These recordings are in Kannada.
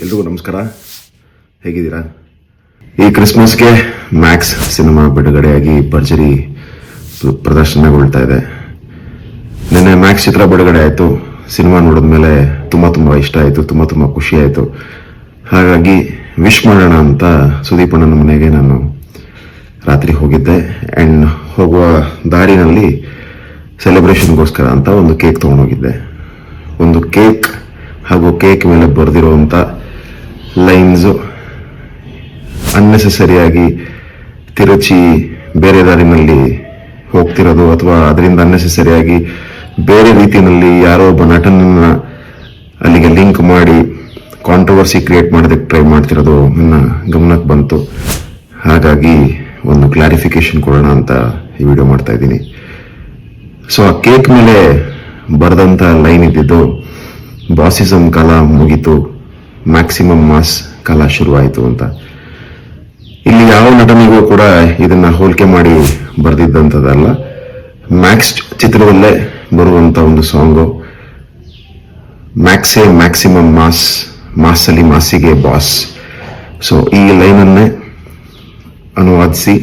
ಎಲ್ರಿಗೂ ನಮಸ್ಕಾರ. ಹೇಗಿದ್ದೀರಾ? ಈ ಕ್ರಿಸ್ಮಸ್ಗೆ ಮ್ಯಾಕ್ಸ್ ಸಿನಿಮಾ ಬಿಡುಗಡೆಯಾಗಿ ಭರ್ಜರಿ ಪ್ರದರ್ಶನಗೊಳ್ತಾ ಇದೆ. ನಿನ್ನೆ ಮ್ಯಾಕ್ಸ್ ಚಿತ್ರ ಬಿಡುಗಡೆ ಆಯಿತು. ಸಿನಿಮಾ ನೋಡಿದ್ಮೇಲೆ ತುಂಬ ಇಷ್ಟ ಆಯಿತು, ತುಂಬ ಖುಷಿ ಆಯಿತು. ಹಾಗಾಗಿ ವಿಶ್ ಮಾಡೋಣ ಅಂತ ಸುದೀಪ್ ಅಣ್ಣನ ಮನೆಗೆ ನಾನು ರಾತ್ರಿ ಹೋಗಿದ್ದೆ. ಆ್ಯಂಡ್ ಹೋಗುವ ದಾರಿನಲ್ಲಿ ಸೆಲೆಬ್ರೇಷನ್ಗೋಸ್ಕರ ಅಂತ ಒಂದು ಕೇಕ್ ತೊಗೊಂಡೋಗಿದ್ದೆ. ಒಂದು ಕೇಕ್ ಹಾಗೂ ಕೇಕ್ ಮೇಲೆ ಬರೆದಿರುವಂಥ ಲೈನ್ಸು ಅನ್ನೆಸೆಸರಿಯಾಗಿ ತಿರುಚಿ ಬೇರೆ ದಾರಿನಲ್ಲಿ ಹೋಗ್ತಿರೋದು, ಅಥವಾ ಅದರಿಂದ ಅನ್ನೆಸೆಸರಿಯಾಗಿ ಬೇರೆ ರೀತಿಯಲ್ಲಿ ಯಾರೋ ಒಬ್ಬ ನಟನನ್ನ ಅಲ್ಲಿಗೆ ಲಿಂಕ್ ಮಾಡಿ ಕಾಂಟ್ರವರ್ಸಿ ಕ್ರಿಯೇಟ್ ಮಾಡೋದಕ್ಕೆ ಟ್ರೈ ಮಾಡ್ತಿರೋದು ನನ್ನ ಗಮನಕ್ಕೆ ಬಂತು. ಹಾಗಾಗಿ ಒಂದು ಕ್ಲಾರಿಫಿಕೇಶನ್ ಕೊಡೋಣ ಅಂತ ಈ ವಿಡಿಯೋ ಮಾಡ್ತಾ ಇದ್ದೀನಿ. ಸೊ ಆ ಕೇಕ್ ಮೇಲೆ ಬರೆದಂಥ ಲೈನ್ ಇದ್ದಿದ್ದು, ಬಾಸಿಸಮ್ ಕಾಲ ಮುಗೀತು, ಮ್ಯಾಕ್ಸಿಮಮ್ ಮಾಸ್ ಕಾಲ ಶುರುವಾಯಿತು ಅಂತ. ಇಲ್ಲಿ ಯಾವ ನಟನಿಗೂ ಕೂಡ ಇದನ್ನ ಹೋಲಿಕೆ ಮಾಡಿ ಬರೆದಿದ್ದಂಥದ್ದಲ್ಲ. ಮ್ಯಾಕ್ಸ್ ಚಿತ್ರದಲ್ಲೇ ಬರುವಂತ ಒಂದು ಸಾಂಗು. ಮ್ಯಾಕ್ಸೇ ಮ್ಯಾಕ್ಸಿಮಮ್ ಮಾಸ್, ಮಾಸಲ್ಲಿ ಮಾಸಿಗೆ ಬಾಸ್. ಸೊ ಈ ಲೈನನ್ನೇ ಅನುವಾದಿಸಿ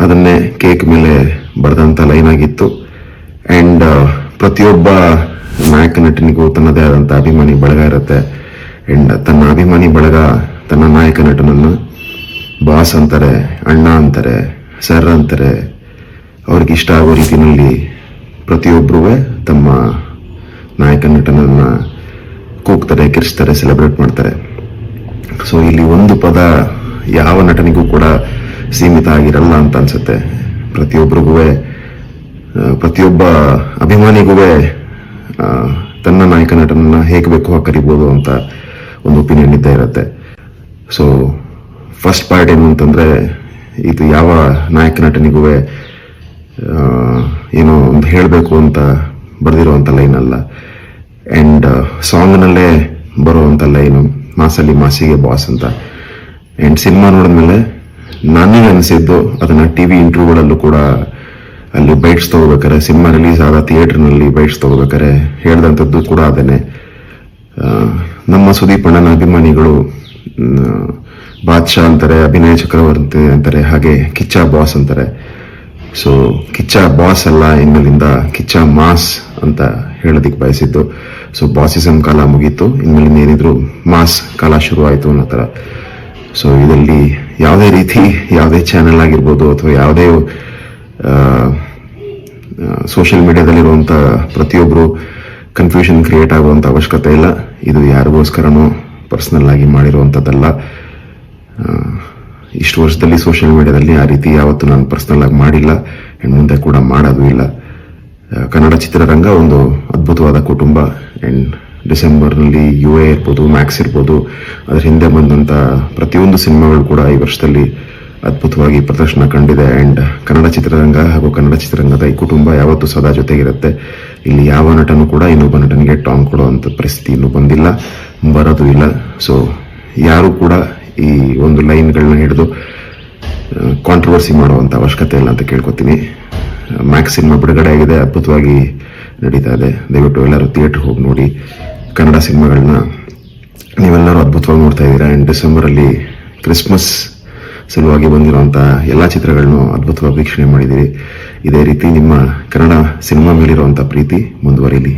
ಅದನ್ನೇ ಕೇಕ್ ಮೇಲೆ ಬರೆದಂಥ ಲೈನ್ ಆಗಿತ್ತು. ಆ್ಯಂಡ್ ಪ್ರತಿಯೊಬ್ಬ ನಾಯಕ ನಟನಿಗೂ ತನ್ನದೇ ಆದಂಥ ಅಭಿಮಾನಿ ಬಳಗ ಇರುತ್ತೆ. ಆ್ಯಂಡ್ ತನ್ನ ಅಭಿಮಾನಿ ಬಳಗ ತನ್ನ ನಾಯಕ ನಟನನ್ನು ಬಾಸ್ ಅಂತಾರೆ, ಅಣ್ಣ ಅಂತಾರೆ, ಸರ್ ಅಂತಾರೆ. ಅವ್ರಿಗೆ ಇಷ್ಟ ಆಗೋ ರೀತಿಯಲ್ಲಿ ಪ್ರತಿಯೊಬ್ಬರೂ ತಮ್ಮ ನಾಯಕ ನಟನನ್ನು ಕೂಗ್ತಾರೆ, ಕಿರಿಸ್ತಾರೆ, ಸೆಲೆಬ್ರೇಟ್ ಮಾಡ್ತಾರೆ. ಸೊ ಇಲ್ಲಿ ಒಂದು ಪದ ಯಾವ ನಟನಿಗೂ ಕೂಡ ಸೀಮಿತ ಆಗಿರಲ್ಲ ಅಂತ ಅನ್ಸುತ್ತೆ. ಪ್ರತಿಯೊಬ್ಬ ಅಭಿಮಾನಿಗೂ ತನ್ನ ನಾಯಕ ನಟನನ್ನ ಹೇಗೆ ಬೇಕೋ ಕರಿಬೋದು ಅಂತ ಒಂದು ಒಪಿನಿಯನ್ ಇದ್ದೇ ಇರುತ್ತೆ. ಸೊ ಫಸ್ಟ್ ಪಾರ್ಟ್ ಏನು ಅಂತಂದ್ರೆ, ಇದು ಯಾವ ನಾಯಕ ನಟನಿಗೂ ಏನೋ ಒಂದು ಹೇಳಬೇಕು ಅಂತ ಬರೆದಿರುವಂಥ ಲೈನ್ ಅಲ್ಲ. ಆ್ಯಂಡ್ ಸಾಂಗ್ನಲ್ಲೇ ಬರುವಂಥ ಲೈನು ಮಾಸಲ್ಲಿ ಮಾಸಿಗೆ ಬಾಸ್ ಅಂತ. ಆ್ಯಂಡ್ ಸಿನಿಮಾ ನೋಡಿದ್ಮೇಲೆ ನನಗೆ ಅನಿಸಿದ್ದು, ಅದನ್ನು ಟಿ ವಿ ಇಂಟರ್ವ್ಯೂಗಳಲ್ಲೂ ಕೂಡ ಅಲ್ಲಿ ಬೈಟ್ಸ್ ತಗೋಬೇಕಾರೆ, ಸಿನಿಮಾ ರಿಲೀಸ್ ಆದ ಥಿಯೇಟರ್ನಲ್ಲಿ ಬೈಟ್ಸ್ ತಗೋಬೇಕಾರೆ ಹೇಳ್ದಂಥದ್ದು ಕೂಡ ಅದೇನೆ. ನಮ್ಮ ಸುದೀಪ್ ಅಣ್ಣನ ಅಭಿಮಾನಿಗಳು ಬಾದ್ಶಾ ಅಂತಾರೆ, ಅಭಿನಯ ಚಕ್ರವರ್ತಿ ಅಂತಾರೆ, ಹಾಗೆ ಕಿಚ್ಚ ಬಾಸ್ ಅಂತಾರೆ. ಸೊ ಕಿಚ್ಚ ಬಾಸ್ ಅಲ್ಲ, ಇನ್ಮೇಲಿಂದ ಕಿಚ್ಚ ಮಾಸ್ ಅಂತ ಹೇಳೋದಿಕ್ಕೆ ಬಯಸಿದ್ದು. ಸೊ ಬಾಸಿಸಮ್ ಕಾಲ ಮುಗೀತು, ಇನ್ಮೇಲಿಂದ ಏನಿದ್ರು ಮಾಸ್ ಕಾಲ ಶುರುವಾಯಿತು ಅನ್ನೋ ಥರ. ಸೊ ಇದರಲ್ಲಿ ಯಾವುದೇ ರೀತಿ, ಯಾವುದೇ ಚಾನೆಲ್ ಆಗಿರ್ಬೋದು ಅಥವಾ ಯಾವುದೇ ಸೋಷಿಯಲ್ ಮೀಡಿಯಾದಲ್ಲಿರುವಂಥ ಪ್ರತಿಯೊಬ್ಬರು ಕನ್ಫ್ಯೂಷನ್ ಕ್ರಿಯೇಟ್ ಆಗುವಂಥ ಅವಶ್ಯಕತೆ ಇಲ್ಲ. ಇದು ಯಾರಿಗೋಸ್ಕರನೂ ಪರ್ಸನಲ್ ಆಗಿ ಮಾಡಿರುವಂಥದ್ದಲ್ಲ. ಇಷ್ಟು ವರ್ಷದಲ್ಲಿ ಸೋಷಿಯಲ್ ಮೀಡಿಯಾದಲ್ಲಿ ಆ ರೀತಿ ಯಾವತ್ತೂ ನಾನು ಪರ್ಸನಲ್ ಆಗಿ ಮಾಡಿಲ್ಲ, ಆ್ಯಂಡ್ ಮುಂದೆ ಕೂಡ ಮಾಡೋದು ಇಲ್ಲ. ಕನ್ನಡ ಚಿತ್ರರಂಗ ಒಂದು ಅದ್ಭುತವಾದ ಕುಟುಂಬ. ಆ್ಯಂಡ್ ಡಿಸೆಂಬರ್ನಲ್ಲಿ UA ಇರ್ಬೋದು, ಮ್ಯಾಕ್ಸ್ ಇರ್ಬೋದು, ಅದರ ಹಿಂದೆ ಬಂದಂಥ ಪ್ರತಿಯೊಂದು ಸಿನಿಮಾಗಳು ಕೂಡ ಈ ವರ್ಷದಲ್ಲಿ ಅದ್ಭುತವಾಗಿ ಪ್ರದರ್ಶನ ಕಂಡಿದೆ. ಆ್ಯಂಡ್ ಕನ್ನಡ ಚಿತ್ರರಂಗ ಹಾಗೂ ಕನ್ನಡ ಚಿತ್ರರಂಗದ ಈ ಕುಟುಂಬ ಯಾವತ್ತೂ ಸದಾ ಜೊತೆಗಿರುತ್ತೆ. ಇಲ್ಲಿ ಯಾವ ನಟನೂ ಕೂಡ ಇನ್ನೊಬ್ಬ ನಟನಿಗೆ ಟಾಂಗ್ ಕೊಡುವಂಥ ಪರಿಸ್ಥಿತಿ ಇನ್ನೂ ಬಂದಿಲ್ಲ, ಬರೋದು ಇಲ್ಲ. ಸೊ ಯಾರು ಕೂಡ ಈ ಒಂದು ಲೈನ್ಗಳನ್ನ ಹಿಡಿದು ಕಾಂಟ್ರವರ್ಸಿ ಮಾಡುವಂಥ ಅವಶ್ಯಕತೆ ಇಲ್ಲ ಅಂತ ಕೇಳ್ಕೊತೀನಿ. ಮ್ಯಾಕ್ಸ್ ಸಿನಿಮಾ ಬಿಡುಗಡೆ ಆಗಿದೆ, ಅದ್ಭುತವಾಗಿ ನಡೀತಾ ಇದೆ. ದಯವಿಟ್ಟು ಎಲ್ಲರೂ ಥಿಯೇಟರ್ ಹೋಗಿ ನೋಡಿ. ಕನ್ನಡ ಸಿನಿಮಾಗಳನ್ನ ನೀವೆಲ್ಲರೂ ಅದ್ಭುತವಾಗಿ ನೋಡ್ತಾ ಇದ್ದೀರಾ. ಆ್ಯಂಡ್ ಡಿಸೆಂಬರಲ್ಲಿ ಕ್ರಿಸ್ಮಸ್ ಸಲುವಾಗಿ ಬಂದಿರುವಂಥ ಎಲ್ಲ ಚಿತ್ರಗಳನ್ನು ಅದ್ಭುತವಾಗಿ ವೀಕ್ಷಣೆ ಮಾಡಿದ್ದೀರಿ. ಇದೇ ರೀತಿ ನಿಮ್ಮ ಕನ್ನಡ ಸಿನಿಮಾ ಮೇಲಿರುವಂಥ ಪ್ರೀತಿ ಮುಂದುವರಿಲಿ.